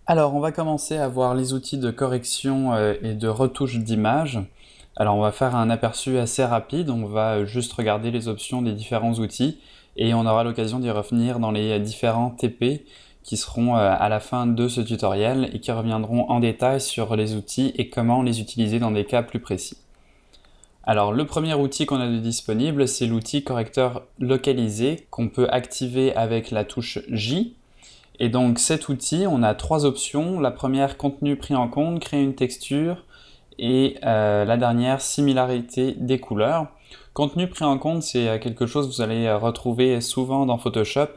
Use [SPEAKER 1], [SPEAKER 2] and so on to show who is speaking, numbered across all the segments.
[SPEAKER 1] Alors, on va commencer à voir les outils de correction et de retouche d'image. Alors, on va faire un aperçu assez rapide, on va juste regarder les options des différents outils et on aura l'occasion d'y revenir dans les différents TP qui seront à la fin de ce tutoriel et qui reviendront en détail sur les outils et comment les utiliser dans des cas plus précis. Alors, le premier outil qu'on a de disponible, c'est l'outil correcteur localisé qu'on peut activer avec la touche J. Et donc cet outil, on a trois options. La première, contenu pris en compte, créer une texture. Et la dernière, similarité des couleurs. Contenu pris en compte, c'est quelque chose que vous allez retrouver souvent dans Photoshop.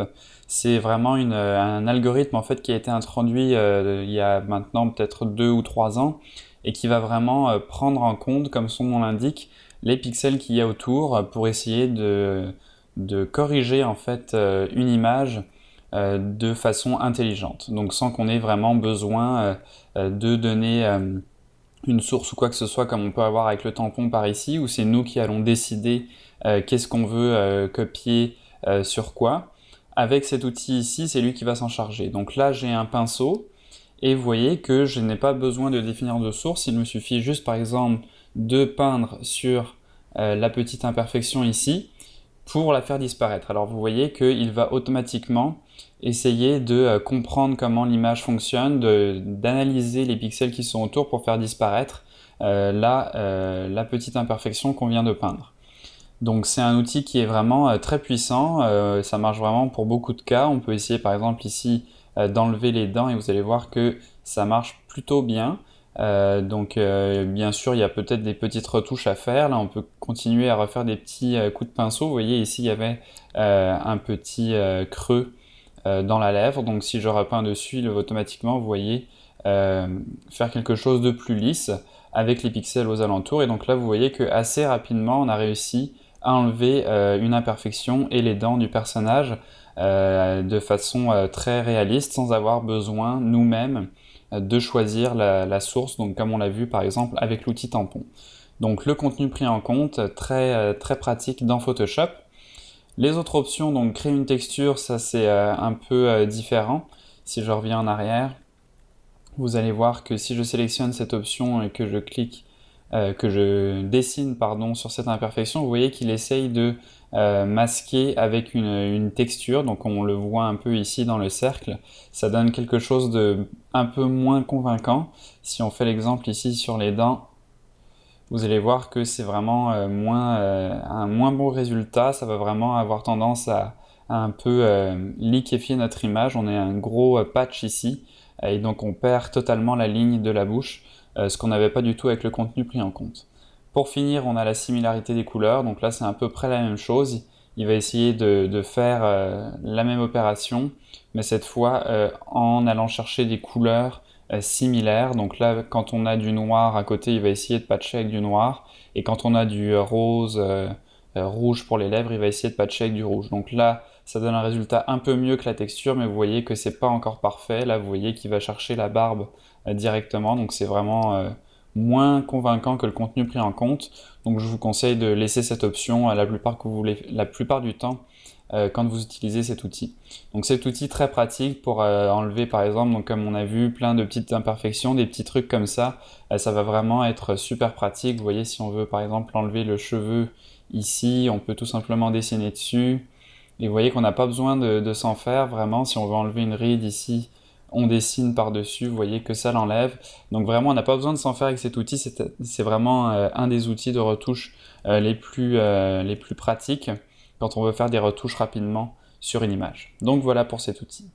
[SPEAKER 1] C'est vraiment un algorithme en fait qui a été introduit il y a maintenant peut-être 2 ou 3 ans et qui va vraiment prendre en compte, comme son nom l'indique, les pixels qu'il y a autour pour essayer de corriger en fait une image de façon intelligente. Donc sans qu'on ait vraiment besoin de donner une source ou quoi que ce soit comme on peut avoir avec le tampon par ici, où c'est nous qui allons décider qu'est-ce qu'on veut copier sur quoi. Avec cet outil ici, c'est lui qui va s'en charger. Donc là, j'ai un pinceau et vous voyez que je n'ai pas besoin de définir de source. Il me suffit juste, par exemple, de peindre sur la petite imperfection ici pour la faire disparaître. Alors vous voyez qu'il va automatiquement essayer de comprendre comment l'image fonctionne, d'analyser les pixels qui sont autour pour faire disparaître la petite imperfection qu'on vient de peindre. Donc c'est un outil qui est vraiment très puissant, ça marche vraiment pour beaucoup de cas. On peut essayer par exemple ici d'enlever les dents et vous allez voir que ça marche plutôt bien. Bien sûr il y a peut-être des petites retouches à faire. Là on peut continuer à refaire des petits coups de pinceau. Vous voyez ici il y avait un petit creux dans la lèvre. Donc si je repeins dessus, il va automatiquement, vous voyez, faire quelque chose de plus lisse avec les pixels aux alentours. Et donc là vous voyez que assez rapidement on a réussi à enlever une imperfection et les dents du personnage de façon très réaliste sans avoir besoin nous-mêmes de choisir la source, donc comme on l'a vu par exemple avec l'outil tampon. Donc le contenu pris en compte, très pratique dans Photoshop. Les autres options, donc créer une texture, ça c'est un peu différent. Si je reviens en arrière, vous allez voir que si je sélectionne cette option et que je clique, que je dessine pardon, sur cette imperfection, vous voyez qu'il essaye de masquer avec une texture, donc on le voit un peu ici dans le cercle, ça donne quelque chose de un peu moins convaincant. Si on fait l'exemple ici sur les dents, vous allez voir que c'est vraiment un moins bon résultat, ça va vraiment avoir tendance à un peu liquéfier notre image. On a un gros patch ici et donc on perd totalement la ligne de la bouche, ce qu'on n'avait pas du tout avec le contenu pris en compte. Pour finir, on a la similarité des couleurs, donc là c'est à peu près la même chose. Il va essayer de faire la même opération, mais cette fois en allant chercher des couleurs similaires. Donc là, quand on a du noir à côté, il va essayer de patcher avec du noir. Et quand on a du rose, rouge pour les lèvres, il va essayer de patcher avec du rouge. Donc là, ça donne un résultat un peu mieux que la texture, mais vous voyez que c'est pas encore parfait. Là, vous voyez qu'il va chercher la barbe directement. Donc c'est vraiment moins convaincant que le contenu pris en compte. Donc je vous conseille de laisser cette option la plupart du temps quand vous utilisez cet outil. Donc cet outil très pratique pour enlever par exemple, donc comme on a vu, plein de petites imperfections, des petits trucs comme ça va vraiment être super pratique. Vous voyez, si on veut par exemple enlever le cheveu ici, on peut tout simplement dessiner dessus. Et vous voyez qu'on n'a pas besoin de s'en faire vraiment. Si on veut enlever une ride ici, on dessine par-dessus, vous voyez que ça l'enlève. Donc vraiment, on n'a pas besoin de s'en faire avec cet outil. C'est vraiment un des outils de retouche les plus pratiques quand on veut faire des retouches rapidement sur une image. Donc voilà pour cet outil.